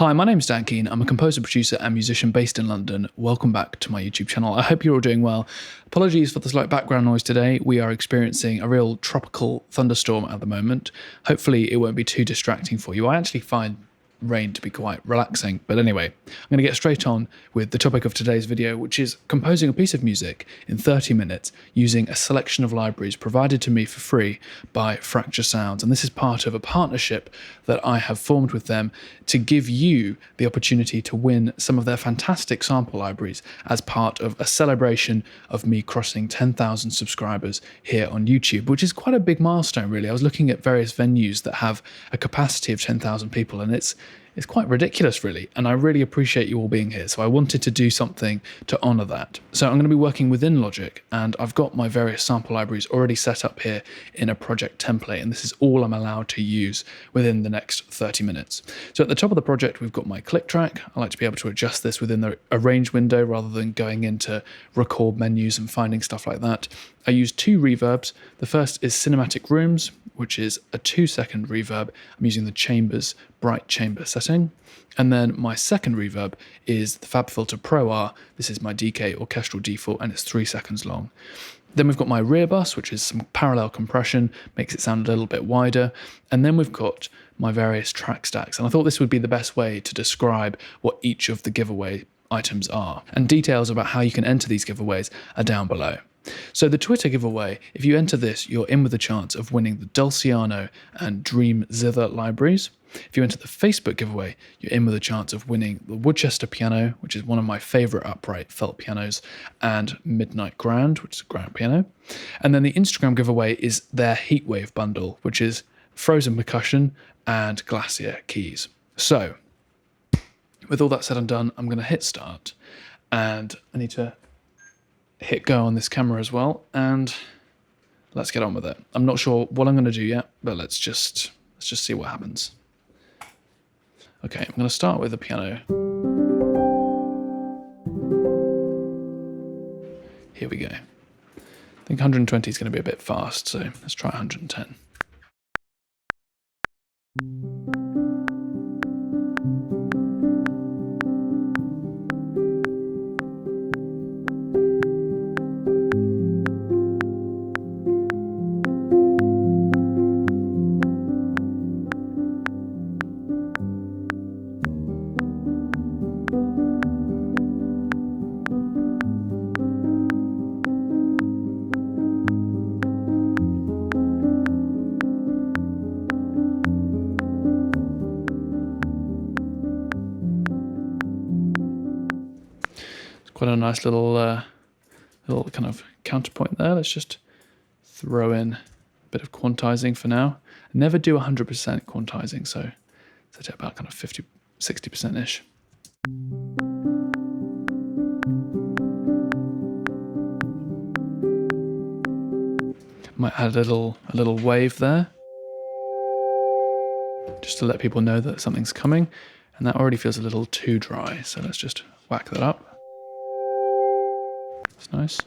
Hi, my name's Dan Keane. I'm a composer, producer, and musician based in London. Welcome back to my YouTube channel. I hope you're all doing well. Apologies for the slight background noise today. We are experiencing a real tropical thunderstorm at the moment. Hopefully, it won't be too distracting for you. I actually find rain to be quite relaxing. But anyway, I'm going to get straight on with the topic of today's video, which is composing a piece of music in 30 minutes using a selection of libraries provided to me for free by Fracture Sounds. And this is part of a partnership that I have formed with them to give you the opportunity to win some of their fantastic sample libraries as part of a celebration of me crossing 10,000 subscribers here on YouTube, which is quite a big milestone, really. I was looking at various venues that have a capacity of 10,000 people, and it's quite ridiculous, really, and I really appreciate you all being here, so I wanted to do something to honour that. So I'm going to be working within Logic, and I've got my various sample libraries already set up here in a project template, and this is all I'm allowed to use within the next 30 minutes. So at the top of the project, we've got my click track. I like to be able to adjust this within the arrange window rather than going into record menus and finding stuff like that. I use two reverbs. The first is Cinematic Rooms, which is a 2-second reverb. I'm using the Chambers Bright Chamber setting. And then my second reverb is the FabFilter Pro R. This is my DK orchestral default, and it's 3 seconds long. Then we've got my rear bus, which is some parallel compression, makes it sound a little bit wider. And then we've got my various track stacks. And I thought this would be the best way to describe what each of the giveaway items are. And details about how you can enter these giveaways are down below. So the Twitter giveaway, if you enter this, you're in with a chance of winning the Dulciano and Dream Zither libraries. If you enter the Facebook giveaway, you're in with a chance of winning the Woodchester piano, which is one of my favourite upright felt pianos, and Midnight Grand, which is a grand piano. And then the Instagram giveaway is their Heatwave bundle, which is frozen percussion and glacier keys. So, with all that said and done, I'm going to hit start, and I need to hit go on this camera as well, and let's get on with it. I'm not sure what I'm going to do yet, but let's just see what happens. Okay, I'm going to start with the piano. Here we go. I think 120 is going to be a bit fast, so let's try 110. Quite a nice little kind of counterpoint there. Let's just throw in a bit of quantizing for now. I never do 100% quantizing, so set it about kind of 50, 60%-ish. Might add a little wave there, just to let people know that something's coming, and that already feels a little too dry, so let's just whack that up. That's nice.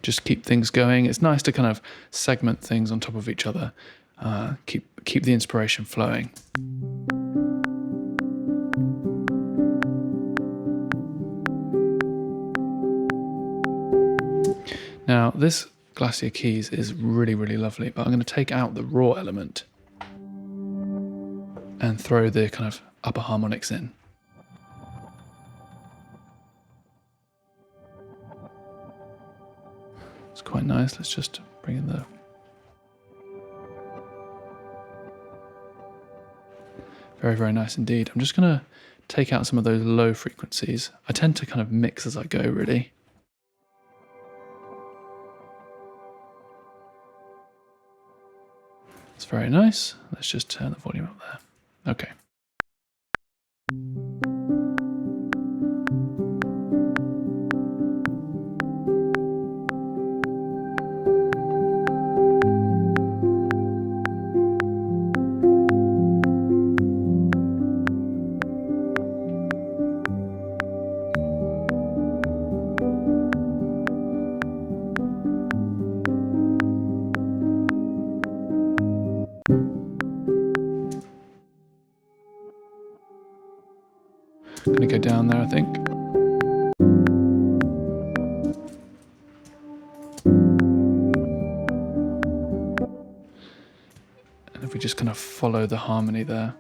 Just keep things going. It's nice to kind of segment things on top of each other. Keep the inspiration flowing. Now this Glacier Keys is really, really lovely, but I'm going to take out the raw element and throw the kind of upper harmonics in. It's quite nice. Let's just bring in the... Very, very nice indeed. I'm just going to take out some of those low frequencies. I tend to kind of mix as I go, really. It's very nice. Let's just turn the volume up there. Okay. I'm going to go down there, I think. And if we just kind of follow the harmony there.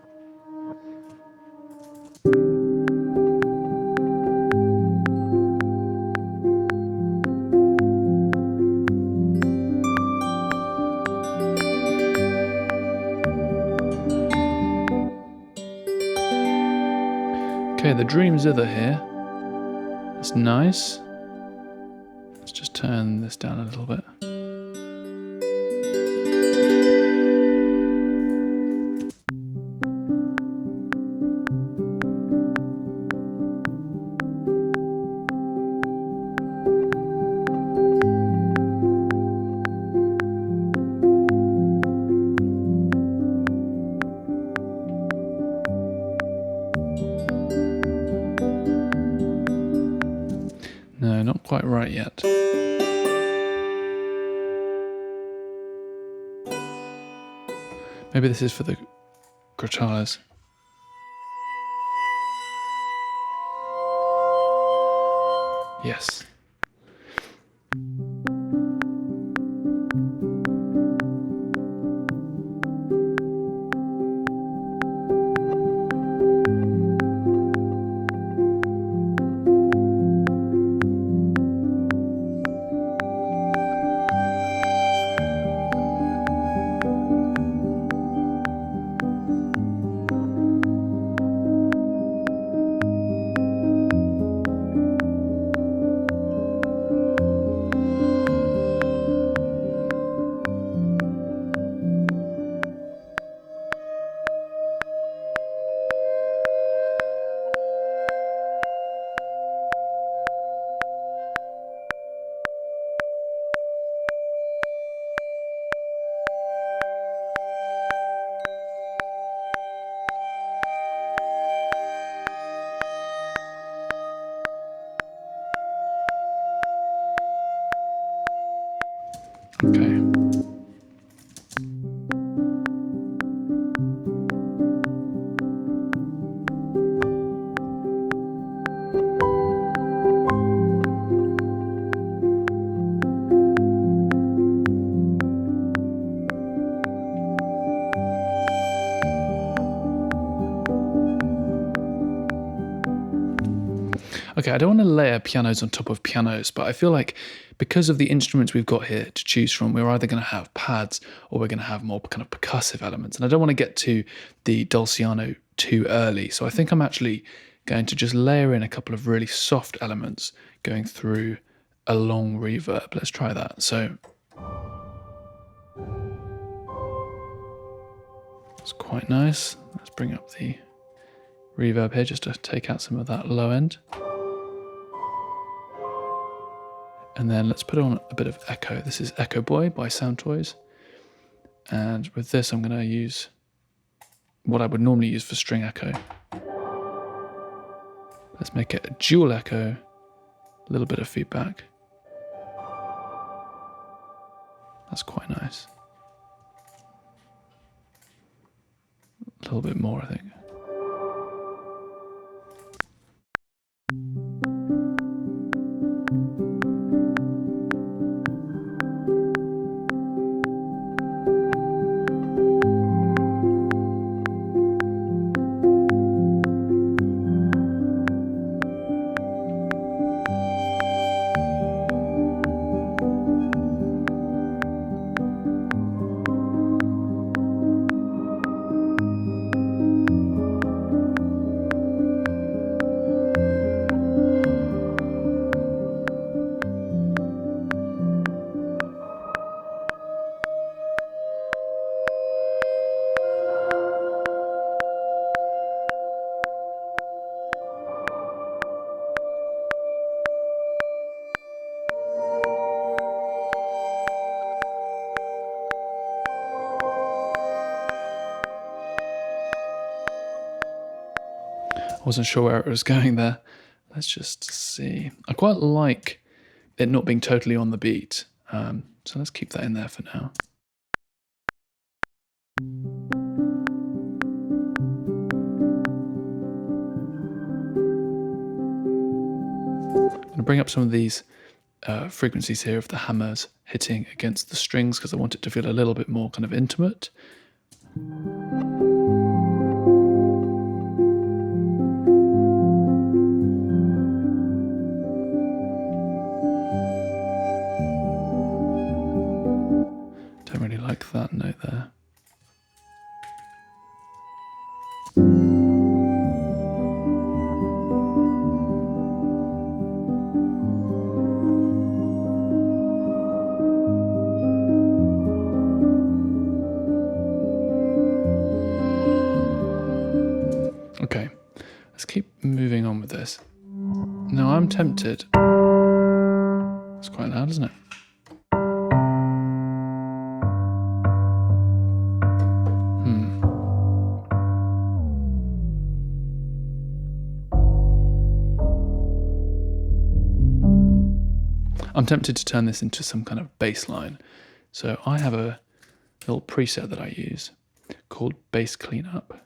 Okay, the Dream Zither here. That's nice. Let's just turn this down a little bit. No, not quite right yet. Maybe this is for the crotales. Yes. Okay. Okay, I don't want to layer pianos on top of pianos, but I feel like because of the instruments we've got here to choose from, we're either going to have pads or we're going to have more kind of percussive elements. And I don't want to get to the Dulciano too early. So I think I'm actually going to just layer in a couple of really soft elements going through a long reverb. Let's try that. So it's quite nice. Let's bring up the reverb here just to take out some of that low end. And then let's put on a bit of echo. This is Echo Boy by Sound Toys. And with this, I'm going to use what I would normally use for string echo. Let's make it a dual echo, a little bit of feedback. That's quite nice. A little bit more, I think. Wasn't sure where it was going there. Let's just see. I quite like it not being totally on the beat. So let's keep that in there for now. I'm going to bring up some of these frequencies here of the hammers hitting against the strings because I want it to feel a little bit more kind of intimate. Don't really like that note there. Okay, let's keep moving on with this. Now I'm tempted. It's quite loud, isn't it? I'm tempted to turn this into some kind of bass line. So I have a little preset that I use called Bass Cleanup.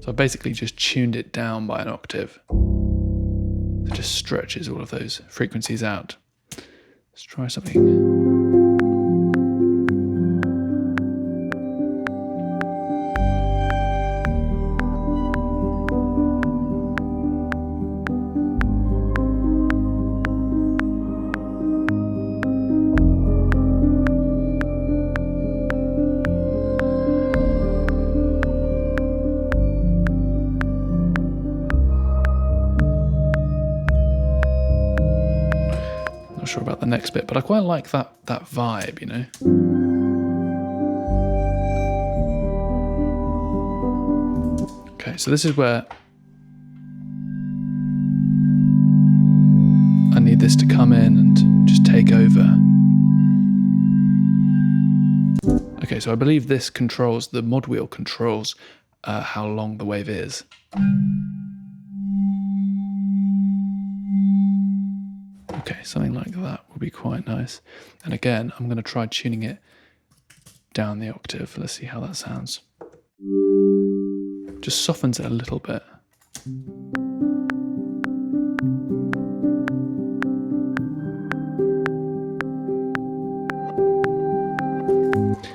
So I basically just tuned it down by an octave. It just stretches all of those frequencies out. Let's try something. Not sure about the next bit, but I quite like that vibe, you know. Okay, so this is where I need this to come in and just take over. Okay, so I believe this controls, the mod wheel controls how long the wave is. Okay, something like that would be quite nice. And again, I'm going to try tuning it down the octave. Let's see how that sounds. Just softens it a little bit. In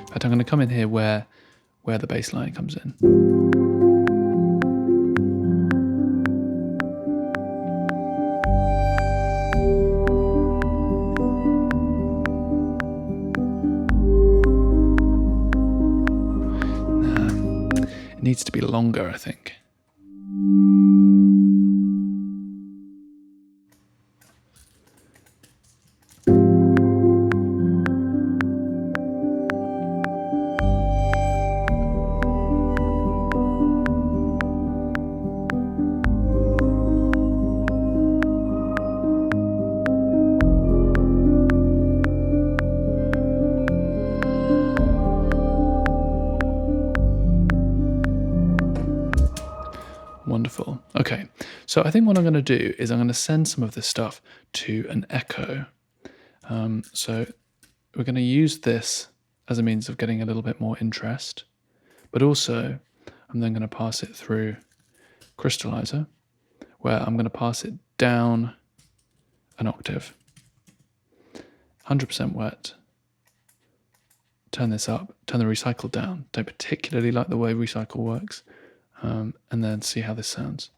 fact, I'm going to come in here where the bass line comes in. It needs to be longer, I think. Wonderful. Okay, so I think what I'm going to do is I'm going to send some of this stuff to an echo. So we're going to use this as a means of getting a little bit more interest, but also I'm then going to pass it through Crystallizer, where I'm going to pass it down an octave, 100% wet. Turn this up, turn the recycle down. Don't particularly like the way recycle works. And then see how this sounds.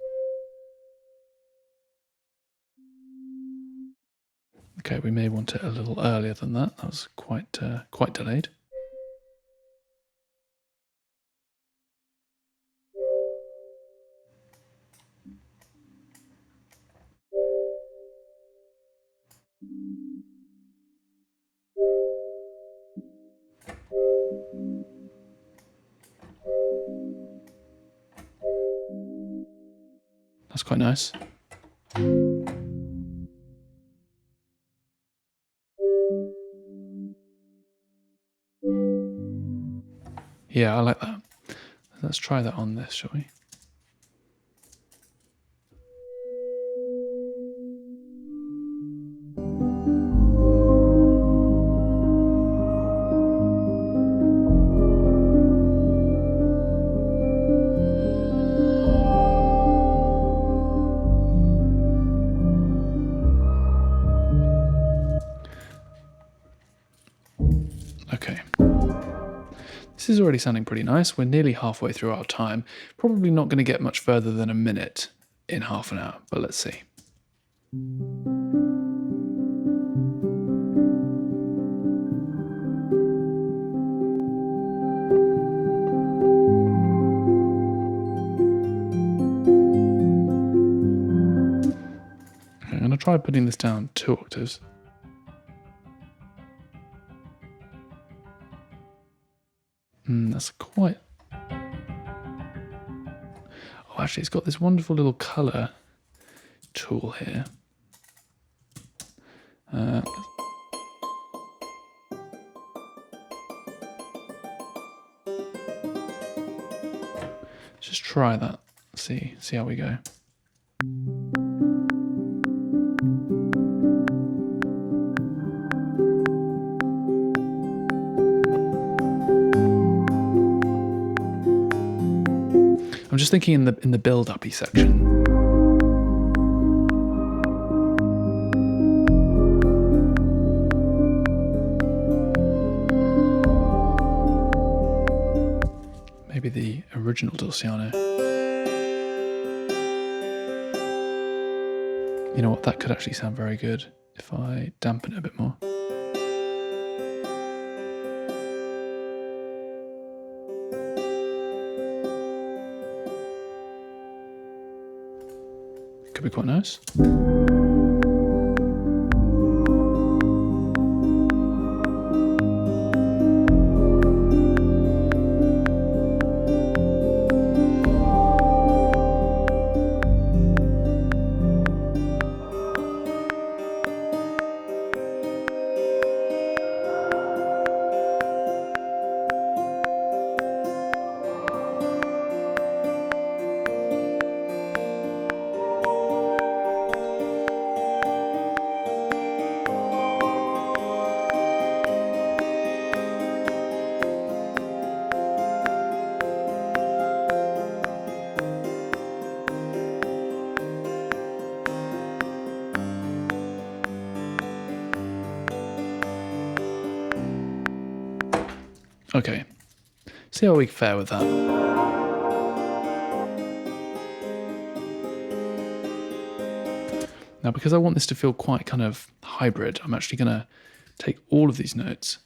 Okay, we may want it a little earlier than that. That was quite delayed. That's quite nice. Yeah, I like that. Let's try that on this, shall we? Okay. This is already sounding pretty nice. We're nearly halfway through our time. Probably not going to get much further than a minute in half an hour, but let's see. I'm going to try putting this down 2 octaves. That's quite... Oh, actually, it's got this wonderful little colour tool here. Just try that. See how we go. I'm just thinking in the build-uppy section. Maybe the original Dulciano. You know what? That could actually sound very good if I dampen it a bit more. Could be quite nice. Okay, see how we fare with that. Now, because I want this to feel quite kind of hybrid, I'm actually going to take all of these notes,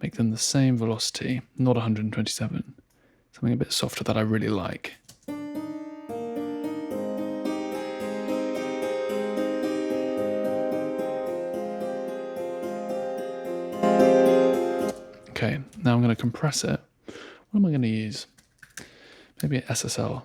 make them the same velocity, not 127, something a bit softer that I really like. Okay, now I'm going to compress it. What am I going to use? Maybe an SSL.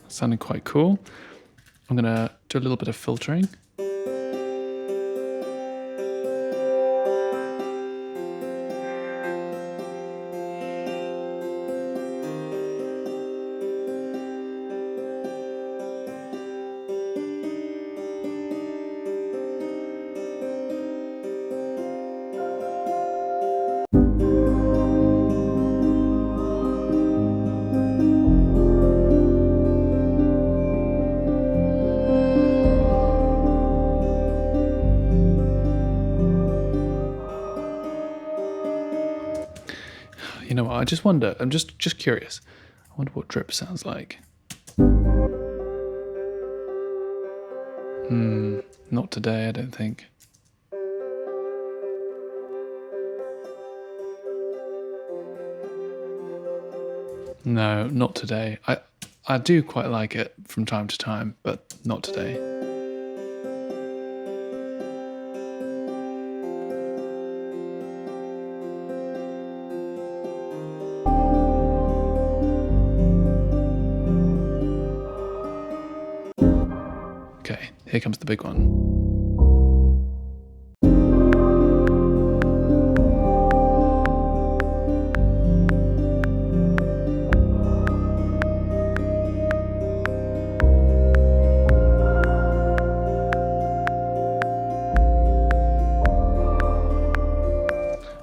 Sounding quite cool. I'm going to do a little bit of filtering. You know what, I just wonder, I'm just curious. I wonder what drip sounds like. Not today, I don't think. No, not today. I do quite like it from time to time, but not today. Okay, here comes the big one.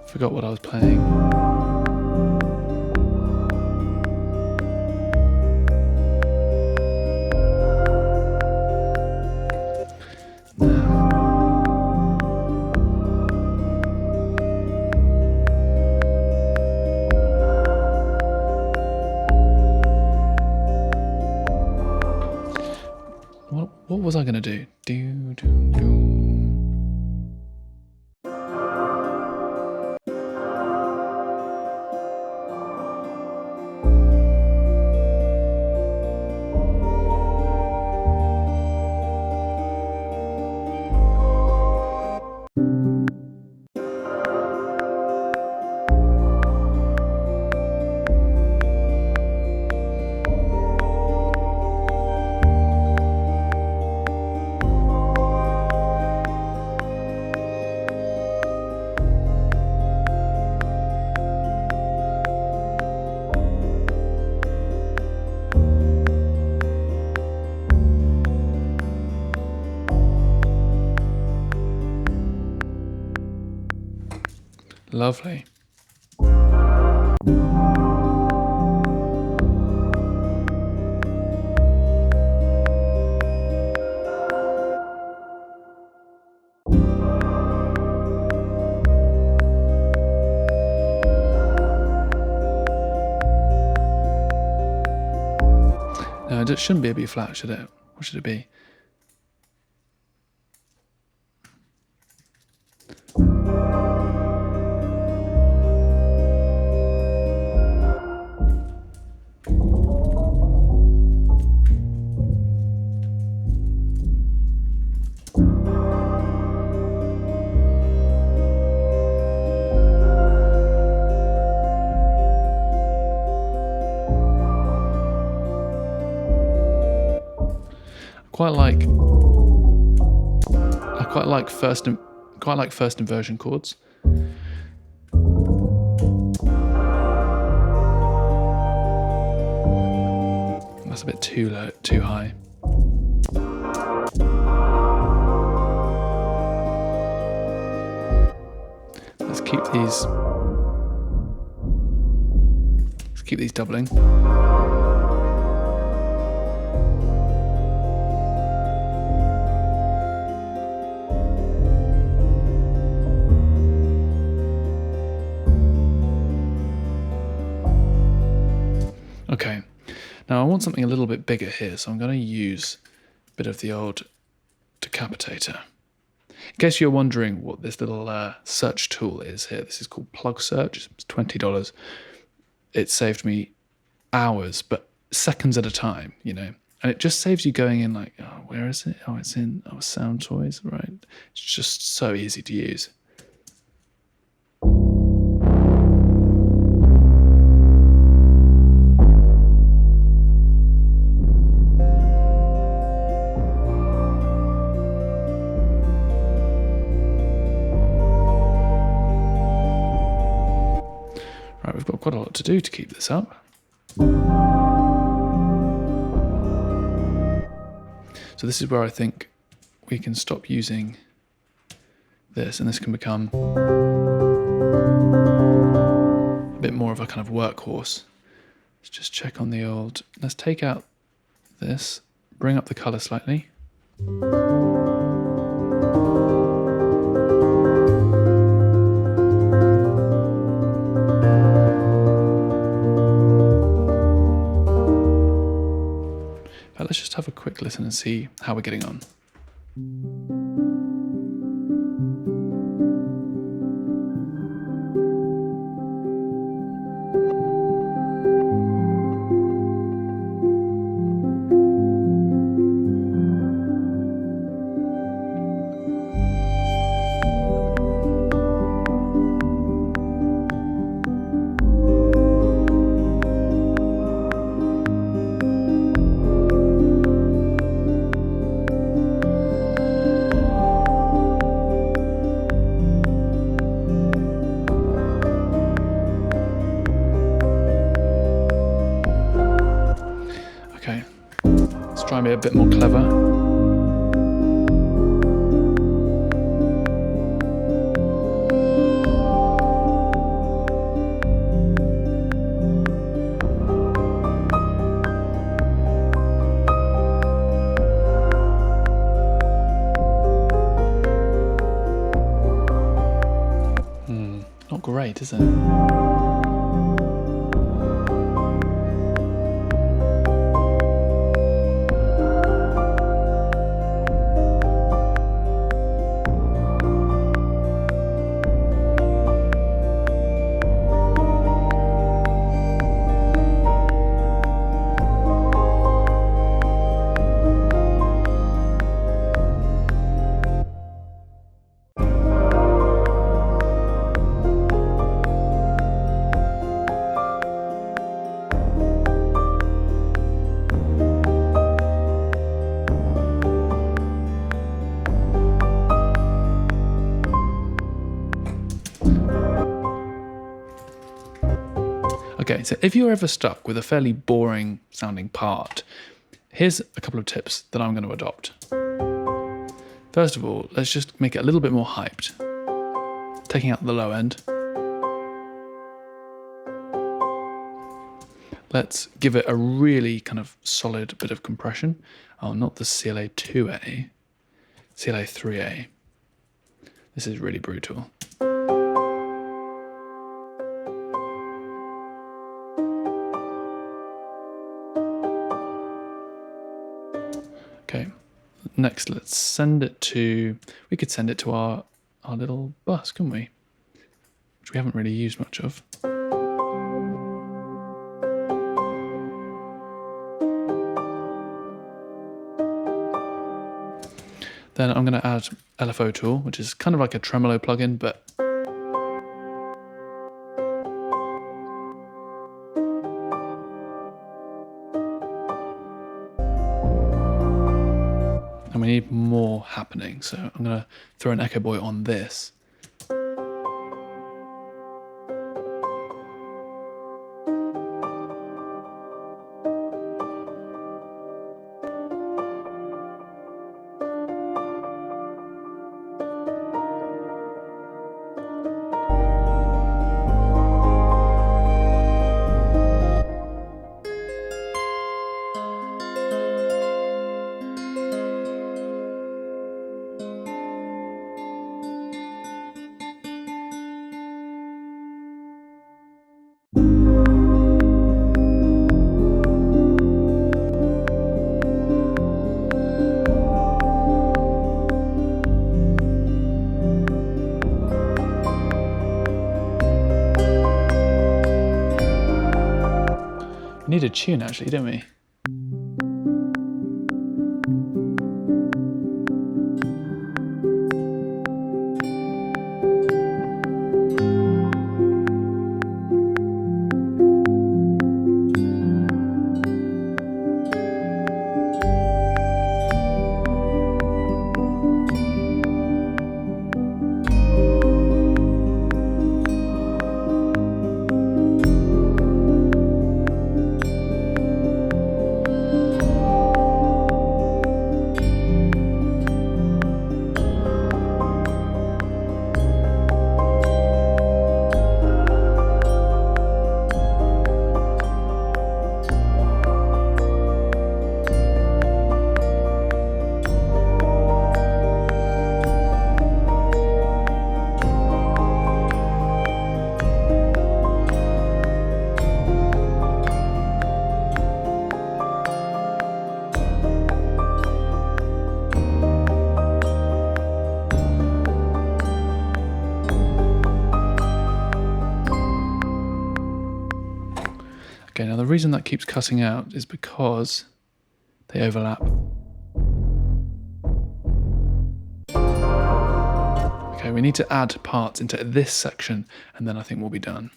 Forgot what I was playing. What was I going to do? Do, do, do. Lovely. No, it shouldn't be a B flat, should it? What should it be? I quite like first inversion chords. That's a bit too low, too high. Let's keep these doubling. Okay, now I want something a little bit bigger here, so I'm going to use a bit of the old decapitator. In case you're wondering what this little search tool is here, this is called Plug Search. It's $20. It saved me hours, but seconds at a time, you know. And it just saves you going in like, oh, where is it? Oh, it's in Sound Toys, right? It's just so easy to use. Right, we've got quite a lot to do to keep this up. So this is where I think we can stop using this, and this can become a bit more of a kind of workhorse. Let's just check on the old. Let's take out this, bring up the color slightly. But let's just have a quick listen and see how we're getting on. a bit more clever. Not great, is it? Okay, so if you're ever stuck with a fairly boring sounding part, here's a couple of tips that I'm going to adopt. First of all, let's just make it a little bit more hyped. Taking out the low end. Let's give it a really kind of solid bit of compression. Oh, not the CLA 2A, CLA 3A. This is really brutal. Okay, next let's send it to, we could send it to our little bus, couldn't we? Which we haven't really used much of. Then I'm going to add LFO tool, which is kind of like a tremolo plugin, but and we need more happening. So I'm going to throw an echo boy on this. We need a tune actually, don't we? Okay, now the reason that keeps cutting out is because they overlap. Okay, we need to add parts into this section and then I think we'll be done.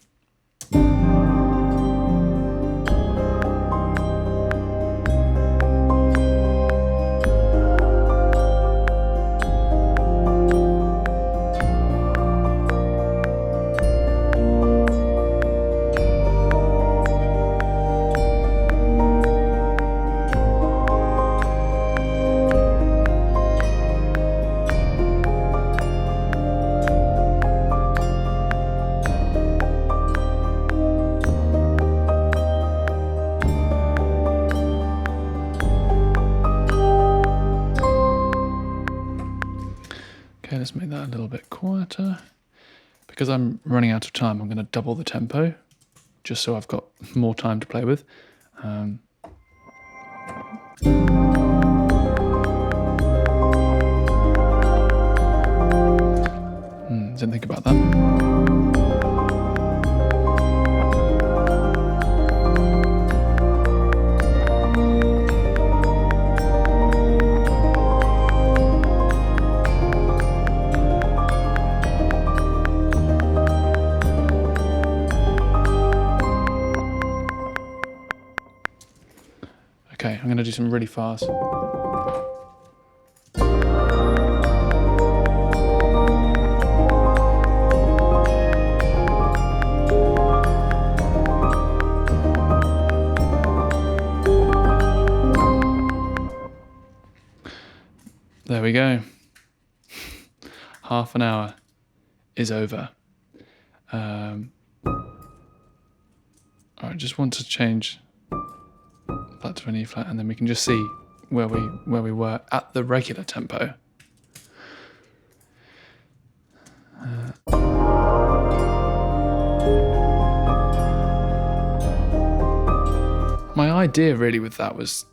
let's make that a little bit quieter. Because I'm running out of time, I'm going to double the tempo, just so I've got more time to play with. Didn't think about that. Okay, I'm going to do some really fast. There we go. Half an hour is over. I just want to change that to an E flat, and then we can just see where we were at the regular tempo. My idea really with that was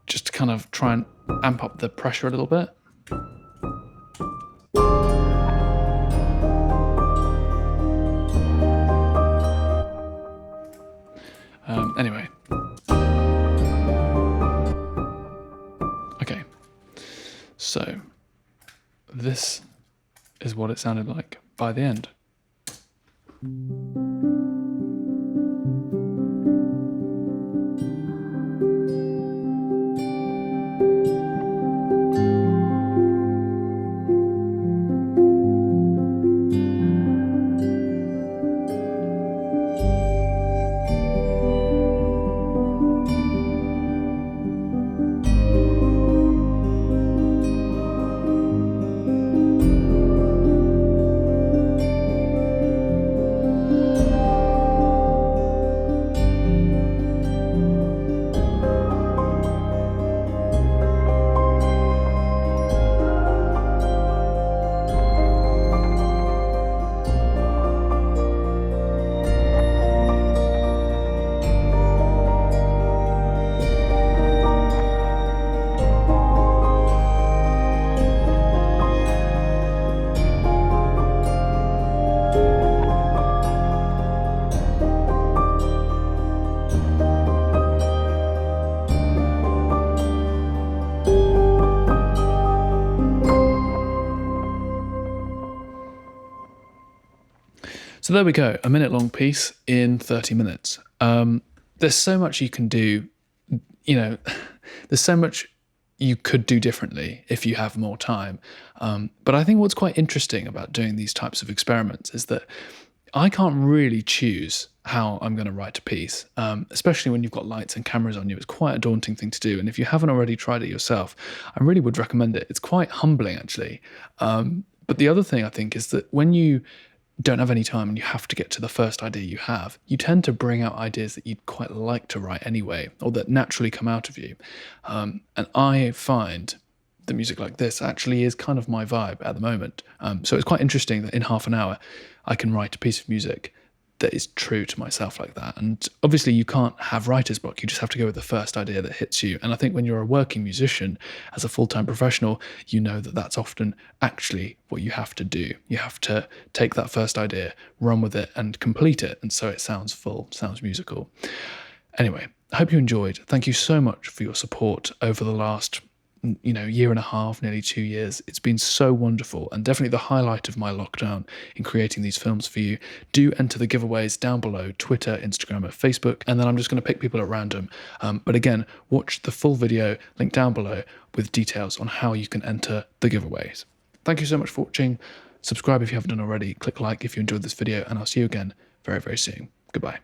just to kind of try and amp up the pressure a little bit. Anyway. Okay. So this is what it sounded like by the end. So there we go, a minute-long piece in 30 minutes. There's so much you can do, there's so much you could do differently if you have more time. But I think what's quite interesting about doing these types of experiments is that I can't really choose how I'm going to write a piece, especially when you've got lights and cameras on you. It's quite a daunting thing to do. And if you haven't already tried it yourself, I really would recommend it. It's quite humbling, actually. But the other thing I think is that when you don't have any time and you have to get to the first idea you have, you tend to bring out ideas that you'd quite like to write anyway, or that naturally come out of you. And I find that music like this actually is kind of my vibe at the moment. So it's quite interesting that in half an hour I can write a piece of music that is true to myself like that. And obviously you can't have writer's block. You just have to go with the first idea that hits you. And I think when you're a working musician, as a full-time professional, you know that that's often actually what you have to do. You have to take that first idea, run with it and complete it. And so it sounds full, sounds musical. Anyway, I hope you enjoyed. Thank you so much for your support over the last year and a half, nearly 2 years. It's been so wonderful and definitely the highlight of my lockdown in creating these films for you. Do enter the giveaways down below, Twitter, Instagram, or Facebook, and then I'm just going to pick people at random. But again, watch the full video, link down below, with details on how you can enter the giveaways. Thank you so much for watching. Subscribe if you haven't done already. Click like if you enjoyed this video, and I'll see you again very, very soon. Goodbye.